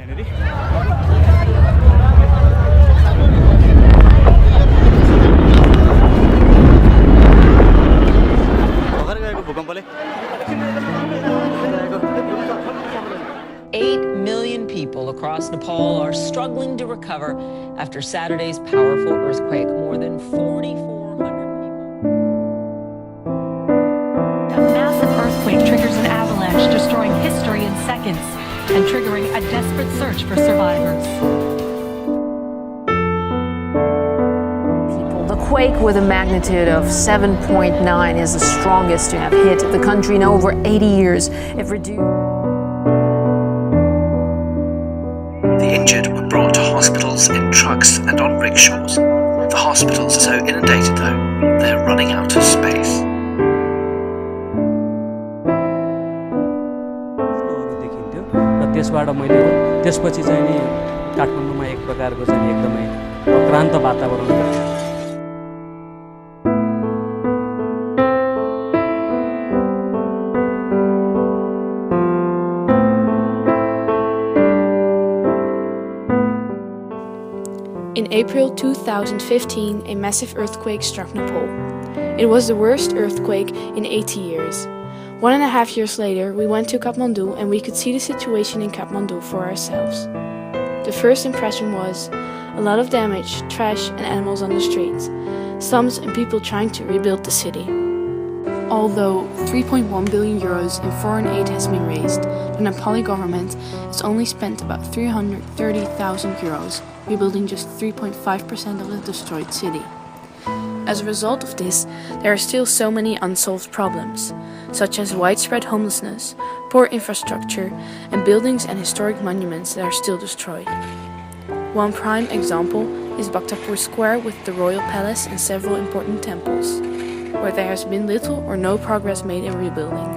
यहाँनेरि भर्खर गएको भूकम्पले 8 million people across Nepal are struggling to recover after Saturday's powerful earthquake. More than 4,400 people. A massive earthquake triggers an avalanche, destroying history in seconds and triggering a desperate search for survivors. The quake with a magnitude of 7.9 is the strongest to have hit the country in over 80 years. It reduced. The injured were brought to hospitals in trucks and on rickshaws. The hospitals are so inundated though, they're running out of space. देखिन्थ्यो र त्यसबाट मैले त्यसपछि चाहिँ नि काठमाडौँमा एक प्रकारको चाहिँ एकदमै अक्रान्त वातावरण In April 2015, a massive earthquake struck Nepal. It was the worst earthquake in 80 years. 1.5 years later, we went to Kathmandu and we could see the situation in Kathmandu for ourselves. The first impression was a lot of damage, trash and animals on the streets, slums and people trying to rebuild the city. Although 3.1 billion euros in foreign aid has been raised, the Nepali government has only spent about 330,000 euros, rebuilding just 3.5% of the destroyed city. As a result of this, there are still so many unsolved problems, such as widespread homelessness, poor infrastructure, and buildings and historic monuments that are still destroyed. One prime example is Bhaktapur Square with the royal palace and several important temples, where there has been little or no progress made in rebuilding.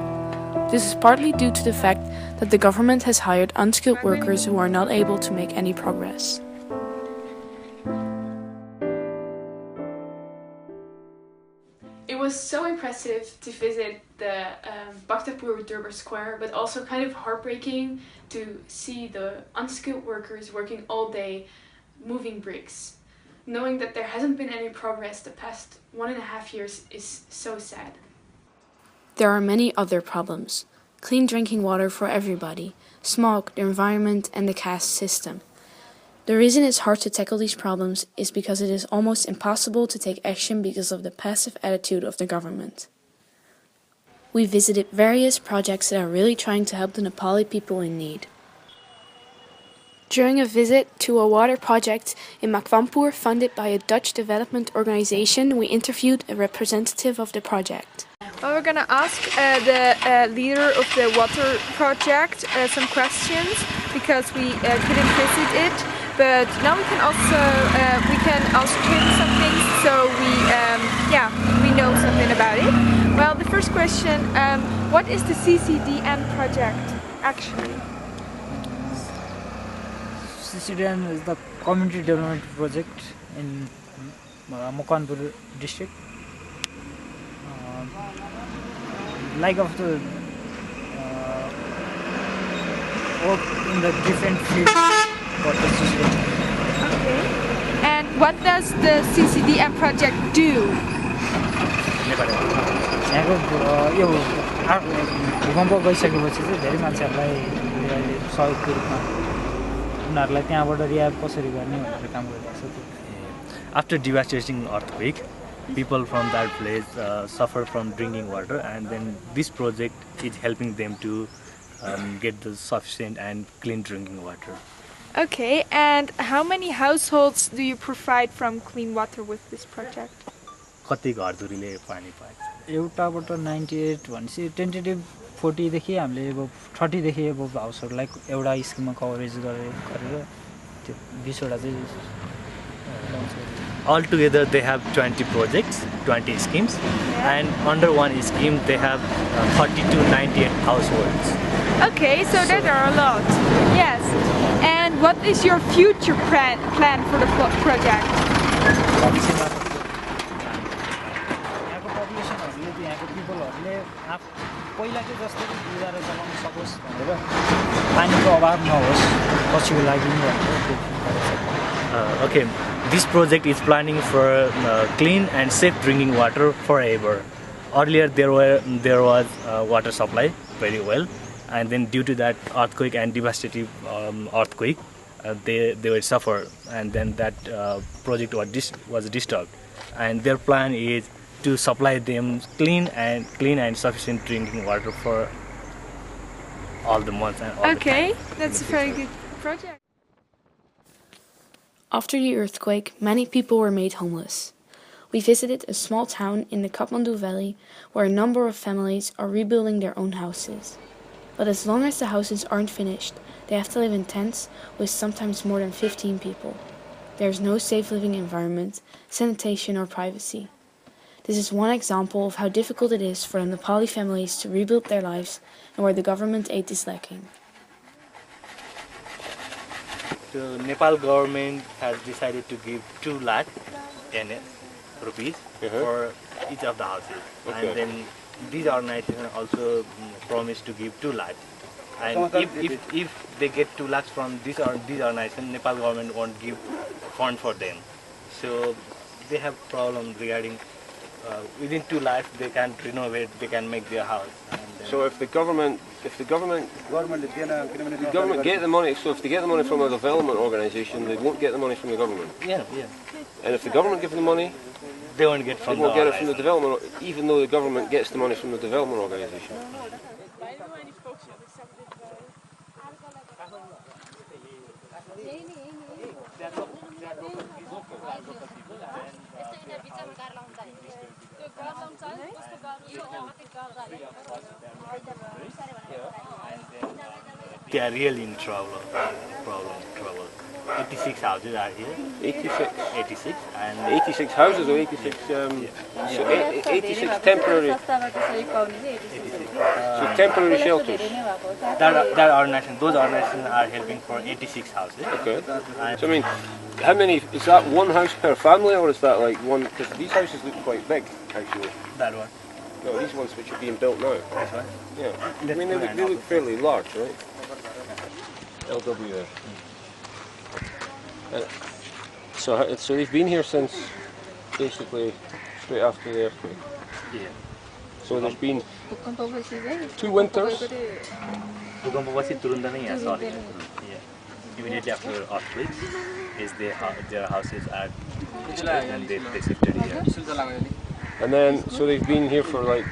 This is partly due to the fact that the government has hired unskilled workers who are not able to make any progress. It was so impressive to visit the Bhaktapur Durbar Square, but also kind of heartbreaking to see the unskilled workers working all day moving bricks. Knowing that there hasn't been any progress the past 1.5 years is so sad. There are many other problems. Clean drinking water for everybody, smog, the environment and the caste system. The reason it's hard to tackle these problems is because it is almost impossible to take action because of the passive attitude of the government. We visited various projects that are really trying to help the Nepali people in need. During a visit to a water project in Makwampur funded by a Dutch development organization, we interviewed a representative of the project. Well, we're going to ask the leader of the water project some questions because we couldn't visit it. But now we can ask him some things, so we know something about it. Well, the first question: what is the CCDN project actually? CCDN is the Community Development Project in Makwanpur district. Like of the work in the different fields for the society. Okay. And what does the CCDM project do? यो भूकम्प गइसकेपछि चाहिँ धेरै मान्छेहरूलाई सहयोगको रूपमा उनीहरूलाई त्यहाँबाट rehab कसरी गर्ने भनेर काम गरिरहेको छ। After devastating earthquake, people from that place suffer from drinking water, and then this project is helping them to get the sufficient and clean drinking water. Okay, and how many households do you provide from clean water with this project? कति घरधुरीले पानी पाएको छ? एउटाबाट 98 भनेपछि tentative 40 देखि हामीले अब 30 देखि अब हाउसहरूलाई एउटा स्किममा कभरेज गरेर त्यो 20 वटा चाहिँ Altogether, they have 20 projects, 20 schemes, and under one scheme, they have 30 to 98 households. Okay, so that are a lot. Yes. And what is your future plan for the project? यहाँको पपुलेसनहरूले यहाँको पिपलहरूले पहिला चाहिँ जस्तो कि गुजारा चलाउन सकोस् भनेर पानीको अभाव नहोस् पछिको लागि नि भनेर Okay, this project is planning for clean and safe drinking water forever. Earlier there was water supply very well, and then due to that earthquake and devastating earthquake, they were suffer, and then that project was disturbed, and their plan is to supply them clean and sufficient drinking water for all the months and all the time. That's a very good project. After the earthquake, many people were made homeless. We visited a small town in the Kathmandu Valley where a number of families are rebuilding their own houses. But as long as the houses aren't finished, they have to live in tents with sometimes more than 15 people. There is no safe living environment, sanitation or privacy. This is one example of how difficult it is for the Nepali families to rebuild their lives and where the government aid is lacking. The Nepal government has decided to give 2 lakh rupees for each of the houses, and then these organizations also promised to give 2 lakh. And if they get 2 lakhs from these organizations, Nepal government won't give fund for them. So they have problems regarding within 2 lakhs they can renovate, they can make their house. So if the government get the money, so if they get the money from a development organisation, they won't get the money from the government. Yeah. And if the government gives the money, they won't get from they won't get it from the development, even though the government gets the money from the development organisation. They are really in trouble. 86 houses are here. 86 and 86 houses or 86 so 86 temporary. So temporary shelters. That organization, those organizations are helping for 86 houses. Okay. So I mean, how many is that? One house per family, or is that like one? Because these houses look quite big, actually. That one. No, these ones which are being built now. This one. Yeah. I mean, they look fairly large, right? LW there. So they've been here since basically straight after the earthquake. Yeah. So there's been 2 winters. Immediately after the earthquake, their houses are destroyed and they shifted here. And then so they've been here for like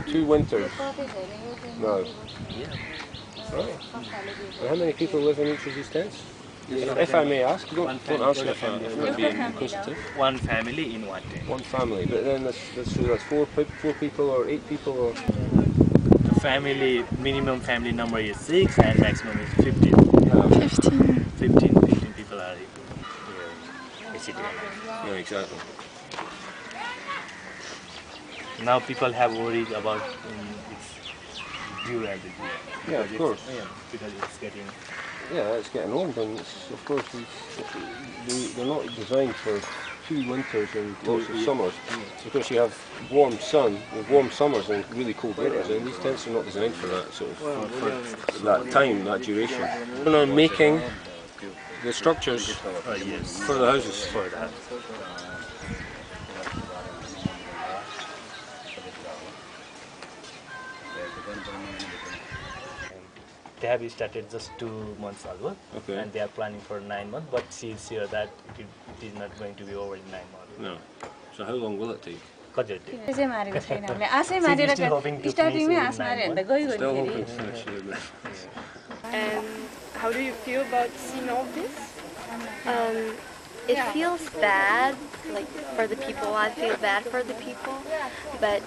two winters now. Yeah. Right. And how many people live in each of these tents? If I may ask, don't ask if I'm being inquisitive. One family in one tent. One family, but then that's 4 people or 8 people or? The family, minimum family number is 6 and maximum is 15. 15 people are here. Yeah, exactly. Now people have worries about its durability. Yeah, of course. Because it's getting... Yeah, it's getting old, and of course they're not designed for 2 winters and lots of summers. Because you have warm sun, warm summers and really cold winters, and these tents are not designed for that sort of for that time, that duration. And I'm making the structures for the houses. For that. They have started just 2 months ago, and they are planning for 9 months, but she is sure that it is not going to be over in 9 months. No. So how long will it take? She's still hoping to finish in 9 months. Still hoping to finish it. And how do you feel about seeing all this? It feels bad, like for the people. I feel bad for the people, but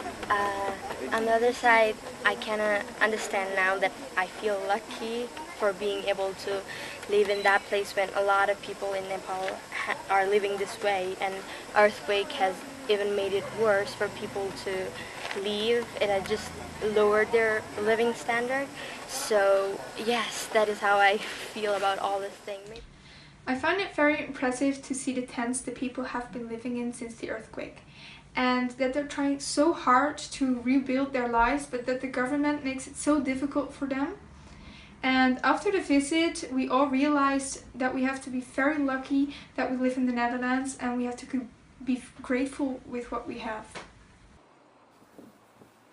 on the other side, I kind of understand now that I feel lucky for being able to live in that place when a lot of people in Nepal are living this way, and earthquake has even made it worse for people to leave. It has just lowered their living standard. So yes, that is how I feel about all this thing. I find it very impressive to see the tents the people have been living in since the earthquake. and that they're trying so hard to rebuild their lives, but that the government makes it so difficult for them. And after the visit, we all realized that we have to be very lucky that we live in the Netherlands, and we have to be grateful with what we have.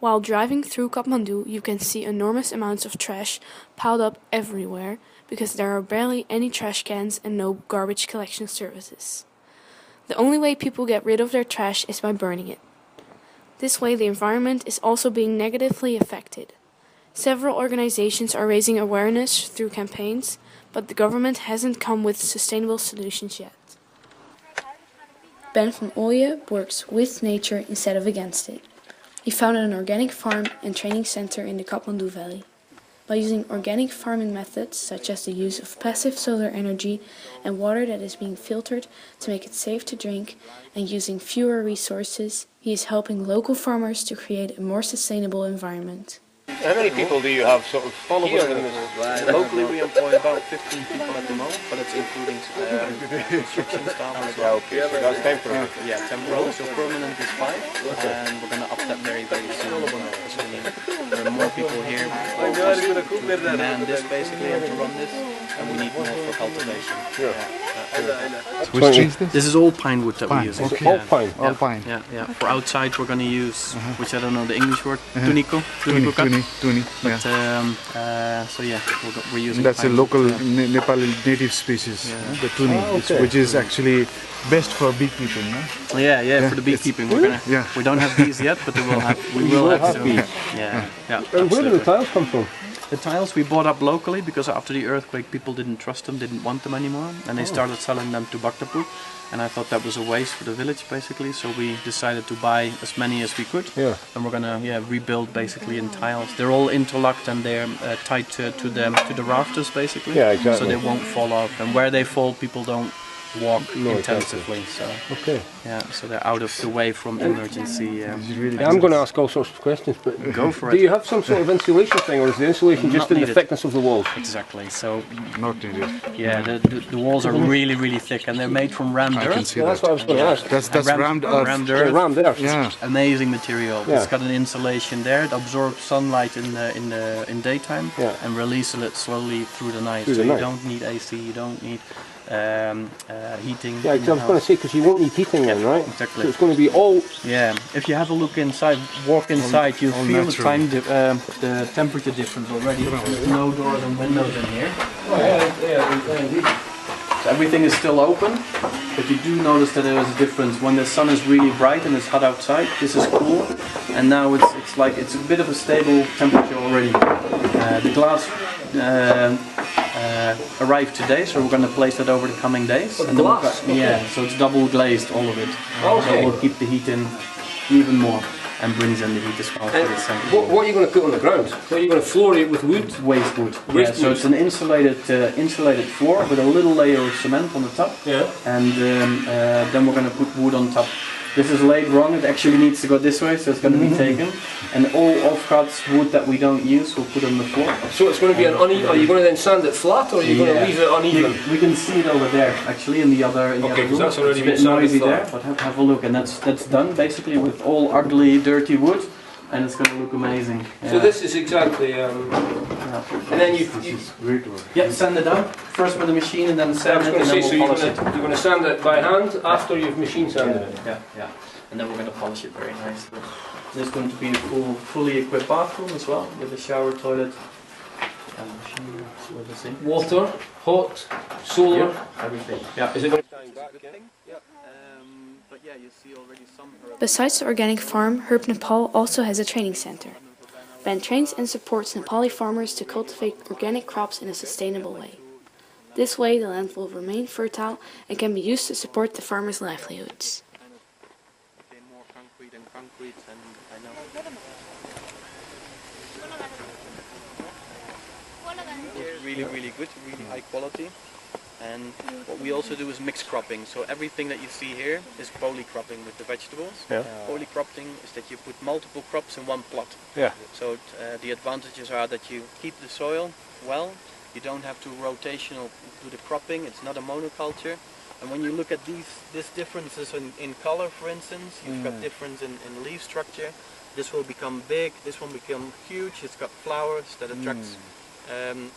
While driving through Kathmandu, you can see enormous amounts of trash piled up everywhere because there are barely any trash cans and no garbage collection services. The only way people get rid of their trash is by burning it. This way, the environment is also being negatively affected. Several organizations are raising awareness through campaigns, but the government hasn't come with sustainable solutions yet. Ben van Ooyen works with nature instead of against it. He founded an organic farm and training center in the Kathmandu Valley. By using organic farming methods such as the use of passive solar energy and water that is being filtered to make it safe to drink, and using fewer resources, he is helping local farmers to create a more sustainable environment. How many people do you have sort of here in this? Locally we employ about 15 people at the moment, but it's including construction staff as well. Okay, so that's temporary. Yeah, temporary, so permanent is 5, and we're going to up that very, very soon. So there are more people here to man this basically and to run this, and we need more for cultivation. Which tree is this? This is all pine wood that we're using. Okay. All pine? Yeah. All pine. Yeah. For outside we're going to use, which I don't know the English word, tunico cut. Tuni, but, so yeah, we're using. That's a local Nepali native species, the tuni, which is actually best for beekeeping. No? Yeah, for the beekeeping. We're gonna. We don't have bees yet, but we will have soon. bees. Yeah. And where do the tiles come from? The tiles we bought up locally because after the earthquake, people didn't trust them, didn't want them anymore, and they started selling them to Bhaktapur. And I thought that was a waste for the village, basically. So we decided to buy as many as we could, and we're gonna rebuild basically in tiles. They're all interlocked and they're tied to the rafters, basically. Yeah, exactly. So they won't fall off. And where they fall, people don't walk intensively. So so they're out of the way from emergency. I'm going to ask all sorts of questions, but go for it. Do you have some sort of insulation thing, or is the insulation just in the thickness of the walls? Exactly. So not needed. Yeah, the walls are really, really thick, and they're made from rammed earth. I can see that's what I was going to ask. That's rammed earth. Rammed earth. Rammed earth. Yeah. Amazing material. It's got an insulation there. It absorbs sunlight in daytime and releases it slowly through the night. You don't need AC. You don't need heating. Yeah, I was going to say, because you won't need heating then, right? Exactly. So it's going to be all... Yeah, if you have a look inside, walk inside, you'll feel the temperature difference already. There's no doors and windows in here. So everything is still open, but you do notice that there is a difference. When the sun is really bright and it's hot outside, this is cool, and now it's a bit of a stable temperature already. The glass arrived today, so we're going to place it over the coming days. And glass? So it's double glazed, all of it. So it will keep the heat in even more and brings in the heat as well. What are you going to put on the ground? What are you going to floor it with wood? Waste wood. So it's an insulated floor with a little layer of cement on the top. Yeah. And then we're going to put wood on top. This is laid wrong, it actually needs to go this way, so it's going to be taken. And all offcuts, wood that we don't use, we'll put on the floor. So it's going to be an uneven, are you going to then sand it flat, or are you going to leave it uneven? We can see it over there, actually, in the other room. Because that's already it's a bit noisy there, but have a look. And that's done, basically, with all ugly, dirty wood. And it's going to look amazing. So this is exactly, and then you sand it down, first with the machine and then sand it, and then we'll polish it. You're going to sand it by hand after you've machine sanded it? Yeah. And then we're going to polish it very nicely. There's going to be a fully equipped bathroom as well, with a shower, toilet, and machine with the sink. Water, hot, solar, everything. Yeah. Is it going to Besides the organic farm, Herb Nepal also has a training center. Ben trains and supports Nepali farmers to cultivate organic crops in a sustainable way. This way, the land will remain fertile and can be used to support the farmers' livelihoods. Really, really good, really high quality. And what we also do is mixed cropping. So everything that you see here is polycropping with the vegetables. Yeah. Polycropping is that you put multiple crops in one plot. Yeah. So the advantages are that you keep the soil well. You don't have to rotational do the cropping. It's not a monoculture. And when you look at these differences in color, for instance, you've got difference in leaf structure. This will become big, this one become huge. It's got flowers that attracts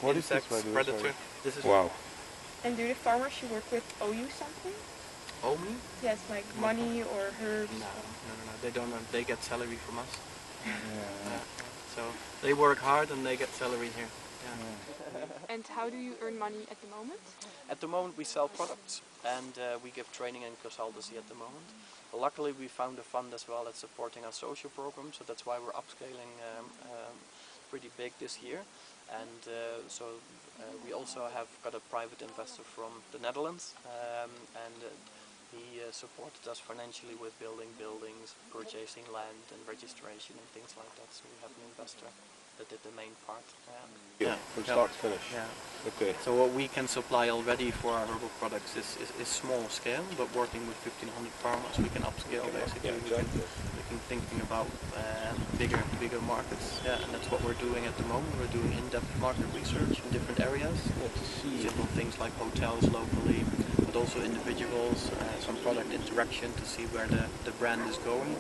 insects, predator. This is wow. And do the farmers you work with owe you something? Owe me? Yes, like money or herbs? No, they don't. They get salary from us. So they work hard and they get salary here. And how do you earn money at the moment? At the moment we sell products and we give training and consultancy at the moment. But luckily we found a fund as well that's supporting our social program, so that's why we're upscaling pretty big this year. And we also have got a private investor from the Netherlands, and he supported us financially with building buildings, purchasing land and registration and things like that. So we have an investor that did the main part. From start to finish. Yeah. Okay. So what we can supply already for our herbal products is small scale, but working with 1,500 farmers we can upscale basically. Yeah, exactly. We can thinking about bigger markets. Yeah, and that's what we're doing at the moment. We're doing in-depth market research in different areas. Simple things like hotels locally, but also individuals, some product interaction to see where the brand is going.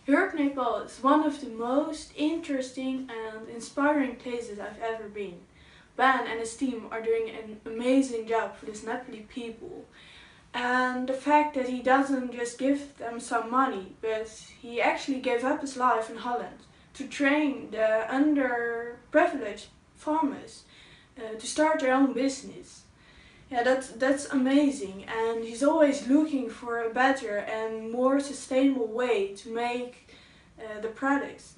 Herb Nepal is one of the most interesting and inspiring places I've ever been. Ben and his team are doing an amazing job for this Nepali people. And the fact that he doesn't just give them some money, but he actually gave up his life in Holland to train the underprivileged farmers to start their own business. Yeah, that's amazing, and he's always looking for a better and more sustainable way to make the products.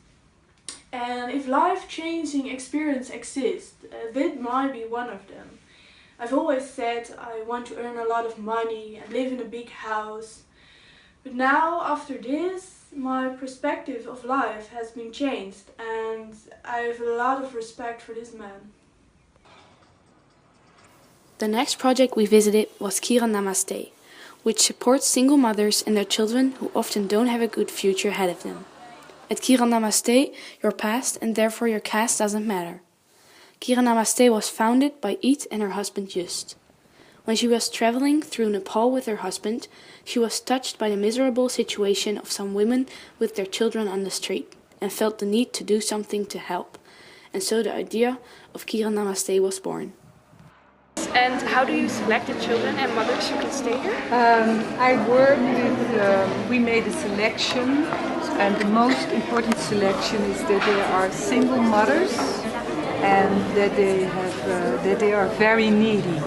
And if life-changing experience exists, this might be one of them. I've always said I want to earn a lot of money and live in a big house. But now, after this, my perspective of life has been changed, and I have a lot of respect for this man. The next project we visited was Kiran Namaste, which supports single mothers and their children who often don't have a good future ahead of them. At Kiran Namaste, your past and therefore your caste doesn't matter. Kiran Namaste was founded by Eat and her husband Just. When she was traveling through Nepal with her husband, she was touched by the miserable situation of some women with their children on the street and felt the need to do something to help. And so the idea of Kiran Namaste was born. And how do you select the children and mothers who can stay here? I work with, we made a selection, and the most important selection is that they are single mothers and that they are very needy.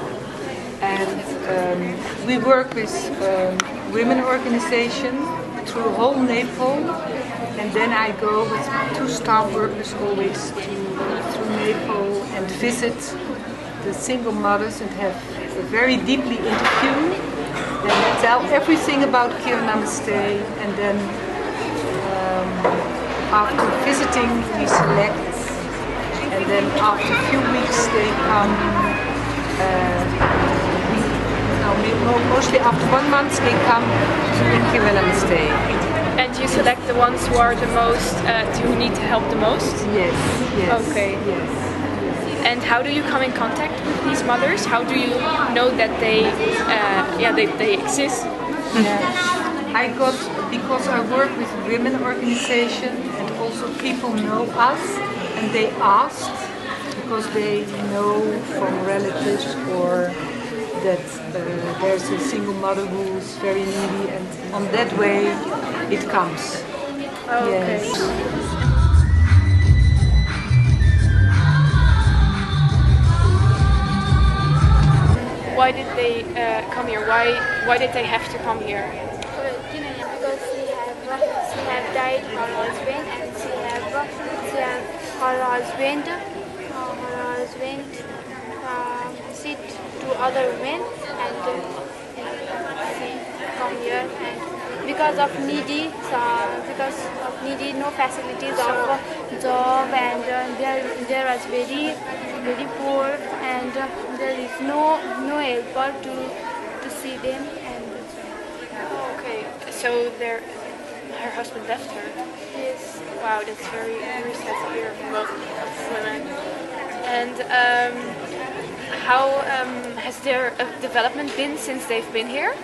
And we work with women organization through whole Nepal, and then I go with 2 staff workers always through Nepal and visit the single mothers and have a very deeply interview. Then I tell everything about Kiran Namaste, and then after visiting we select, and then after a few weeks they come, mostly after 1 month they come to Kiran Namaste. And you select the ones who are the most, who need help the most? Yes, yes. Okay. Yes. And how do you come in contact with these mothers? How do you know that they exist? Because I work with women organization, and also people know us, and they asked because they know from relatives or that there's a single mother who is very needy, and on that way it comes. Oh, okay. Yes. Why did they come here? Why did they have to come here? Because she have died her husband, and she have her husband sit to other women, and she come here, and because of needy, no facilities of job, and there was very poor, and there is no helper to see them, and that's why. Okay, so her husband left her. Yes. Wow, that's very sad to hear from both women. And how has their development been since they've been here?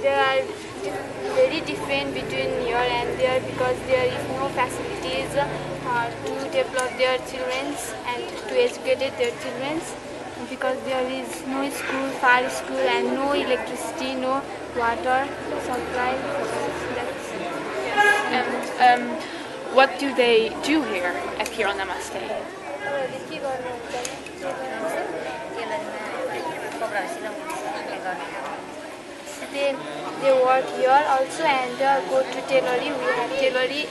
There are very different between here and there because there is no facilities to develop their children and to educate their children because there is no school, far school and no electricity, no water supply. And what do they do here at Kira Namaste? They work here also and go to tailoring. We have tailoring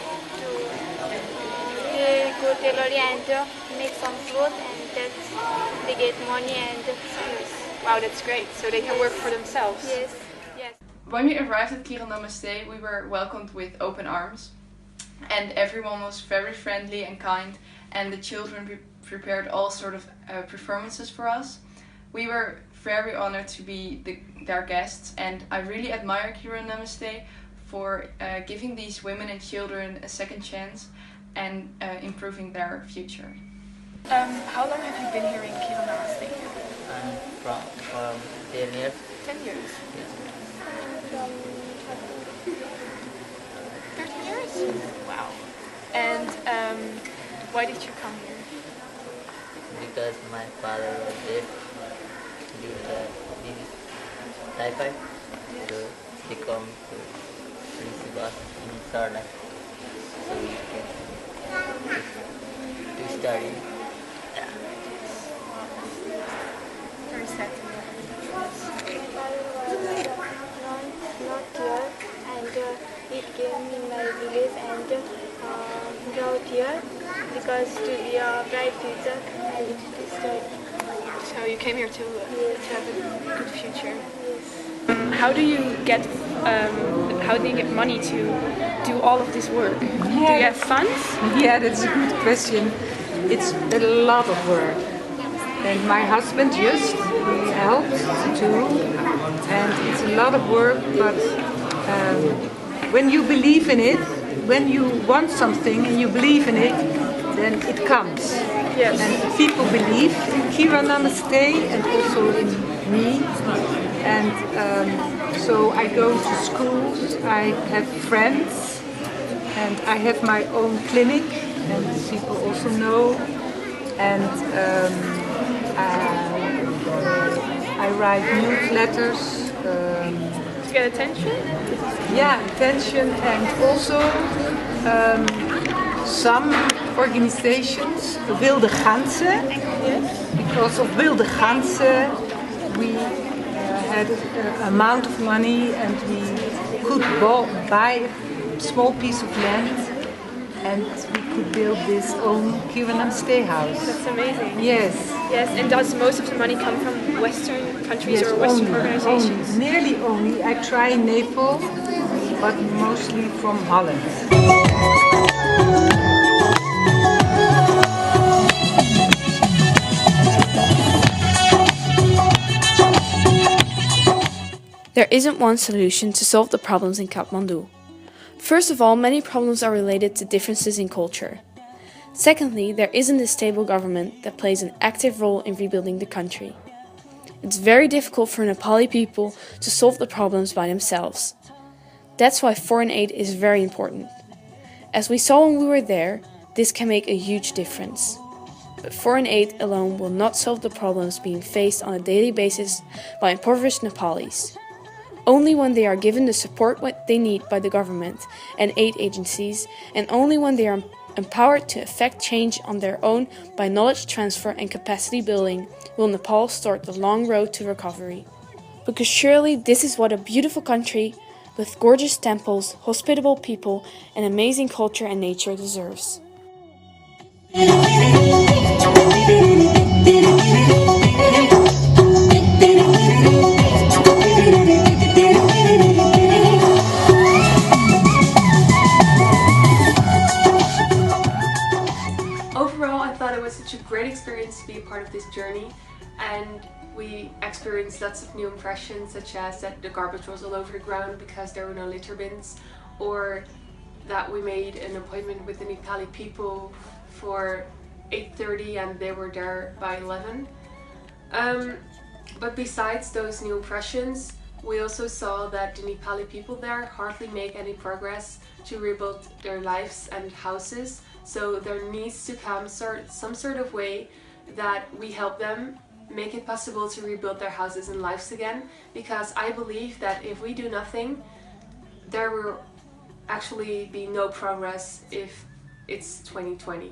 they go tailoring and make some clothes and that's they get money and skills. Wow, that's great. So they can work for themselves. Yes, yes. When we arrived at Kira Namaste, we were welcomed with open arms. And everyone was very friendly and kind, and the children prepared all sort of performances for us. We were very honored to be their guests, and I really admire Kira Namaste for giving these women and children a second chance and improving their future. How long have you been here in Kira Namaste? I'm from 10 years. 10 years? Yes. 13 years? Wow. And why did you come here? Because my father was dead due to the disease, typhoid. So he come to receive us in Sarna. So we came to study. Yeah. Very sad to hear. Not here and it came in my village and brought here because to be a bright future and to study. So you came here to have a good future. Yes. How do you get money to do all of this work? Do you have funds? Yeah, that's a good question. It's a lot of work. And my husband just helped too. And it's a lot of work, but when you believe in it, when you want something and you believe in it, then it comes. Yes. And people believe in Kira Namaste and also in me. And so I go to schools, I have friends, and I have my own clinic, and people also know. And I write newsletters. To get attention? Yeah, attention, and also some organizations, Wilde Ganzen. Because of Wilde Ganzen, we had an amount of money and we could buy a small piece of land and we could build this own Kira Namaste house. That's amazing. Yes. Yes, and does most of the money come from Western countries or Western organizations? Only, nearly only. I try Nepal, but mostly from Holland. There isn't one solution to solve the problems in Kathmandu. First of all, many problems are related to differences in culture. Secondly, there isn't a stable government that plays an active role in rebuilding the country. It's very difficult for Nepali people to solve the problems by themselves. That's why foreign aid is very important. As we saw when we were there, this can make a huge difference. But foreign aid alone will not solve the problems being faced on a daily basis by impoverished Nepalis. Only when they are given the support what they need by the government and aid agencies, and only when they are empowered to effect change on their own by knowledge transfer and capacity building, will Nepal start the long road to recovery. Because surely this is what a beautiful country, with gorgeous temples, hospitable people, and amazing culture and nature deserves. Overall, I thought it was such a great experience to be a part of this journey, and we experienced lots of new impressions, such as that the garbage was all over the ground because there were no litter bins, or that we made an appointment with the Nepali people for 8:30 and they were there by 11. But besides those new impressions, we also saw that the Nepali people there hardly make any progress to rebuild their lives and houses. So there needs to come some sort of way that we help them make it possible to rebuild their houses and lives again. Because I believe that if we do nothing, there will actually be no progress if it's 2020.